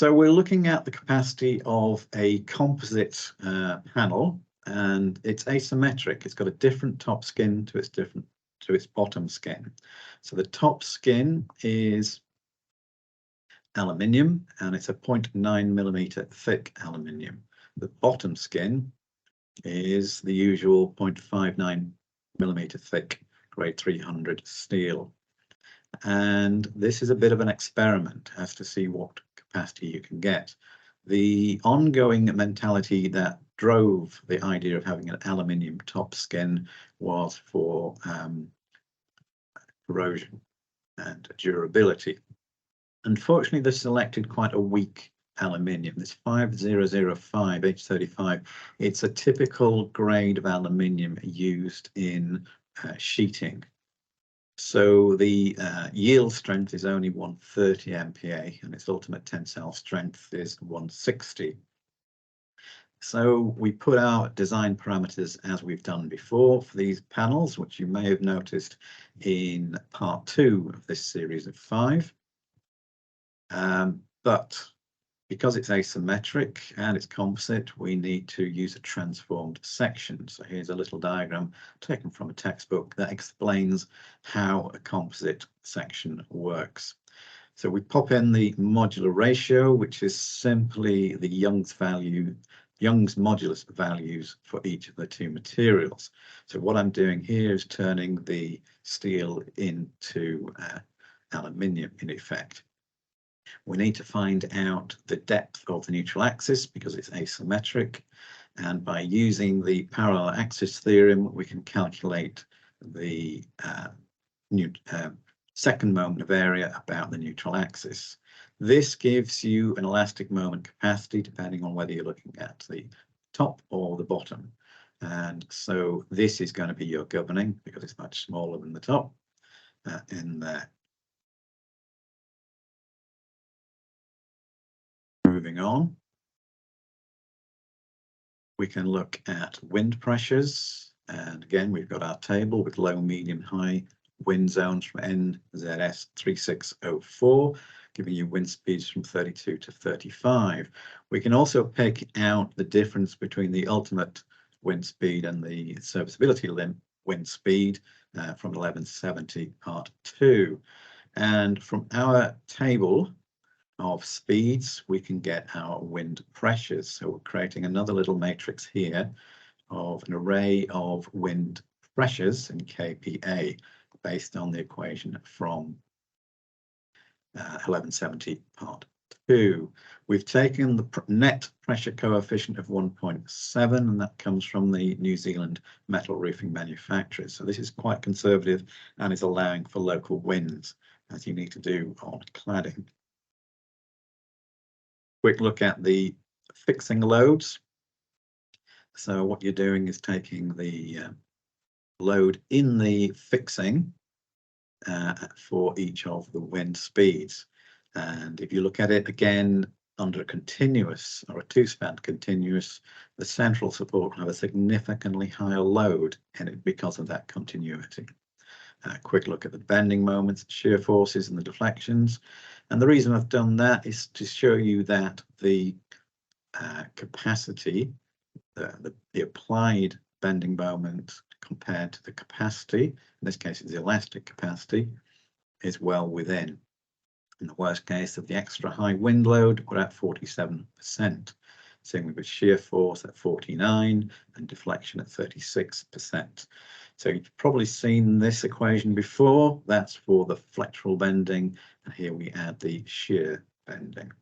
So we're looking at the capacity of a composite panel, and it's asymmetric. It's got a different top skin to its bottom skin. So the top skin is aluminium, and it's a 0.9mm thick aluminium. The bottom skin is the usual 0.59mm thick grade 300 steel. And this is a bit of an experiment as to see what capacity you can get. The ongoing mentality that drove the idea of having an aluminium top skin was for corrosion and durability. Unfortunately, they selected quite a weak aluminium. This 5005 H35. It's a typical grade of aluminium used in sheeting. So the yield strength is only 130 MPa, and its ultimate tensile strength is 160. So we put our design parameters as we've done before for these panels, which you may have noticed in part 2 of this series of 5. But because it's asymmetric and it's composite, we need to use a transformed section. So here's a little diagram taken from a textbook that explains how a composite section works. So we pop in the modular ratio, which is simply the Young's modulus values for each of the two materials. So what I'm doing here is turning the steel into aluminium in effect. We need to find out the depth of the neutral axis because it's asymmetric, and by using the parallel axis theorem we can calculate the second moment of area about the neutral axis. This gives you an elastic moment capacity depending on whether you're looking at the top or the bottom, and so this is going to be your governing because it's much smaller than the top in there. Moving on, we can look at wind pressures, and again we've got our table with low, medium, high wind zones from NZS 3604, giving you wind speeds from 32 to 35. We can also pick out the difference between the ultimate wind speed and the serviceability wind speed from 1170 part 2. And from our table of speeds, we can get our wind pressures. So we're creating another little matrix here of an array of wind pressures in kPa based on the equation from 1170 part 2. We've taken the net pressure coefficient of 1.7, and that comes from the New Zealand metal roofing manufacturers. So this is quite conservative and is allowing for local winds, as you need to do on cladding. Quick look at the fixing loads. So what you're doing is taking the load in the fixing for each of the wind speeds. And if you look at it again under a continuous or a two-span continuous, the central support will have a significantly higher load in it because of that continuity. Quick look at the bending moments, shear forces and the deflections. And the reason I've done that is to show you that the capacity, the applied bending moment compared to the capacity, in this case it's the elastic capacity, is well within. In the worst case of the extra high wind load, we're at 47%. Same with shear force at 49% and deflection at 36%. So you've probably seen this equation before. That's for the flexural bending, and here we add the shear bending.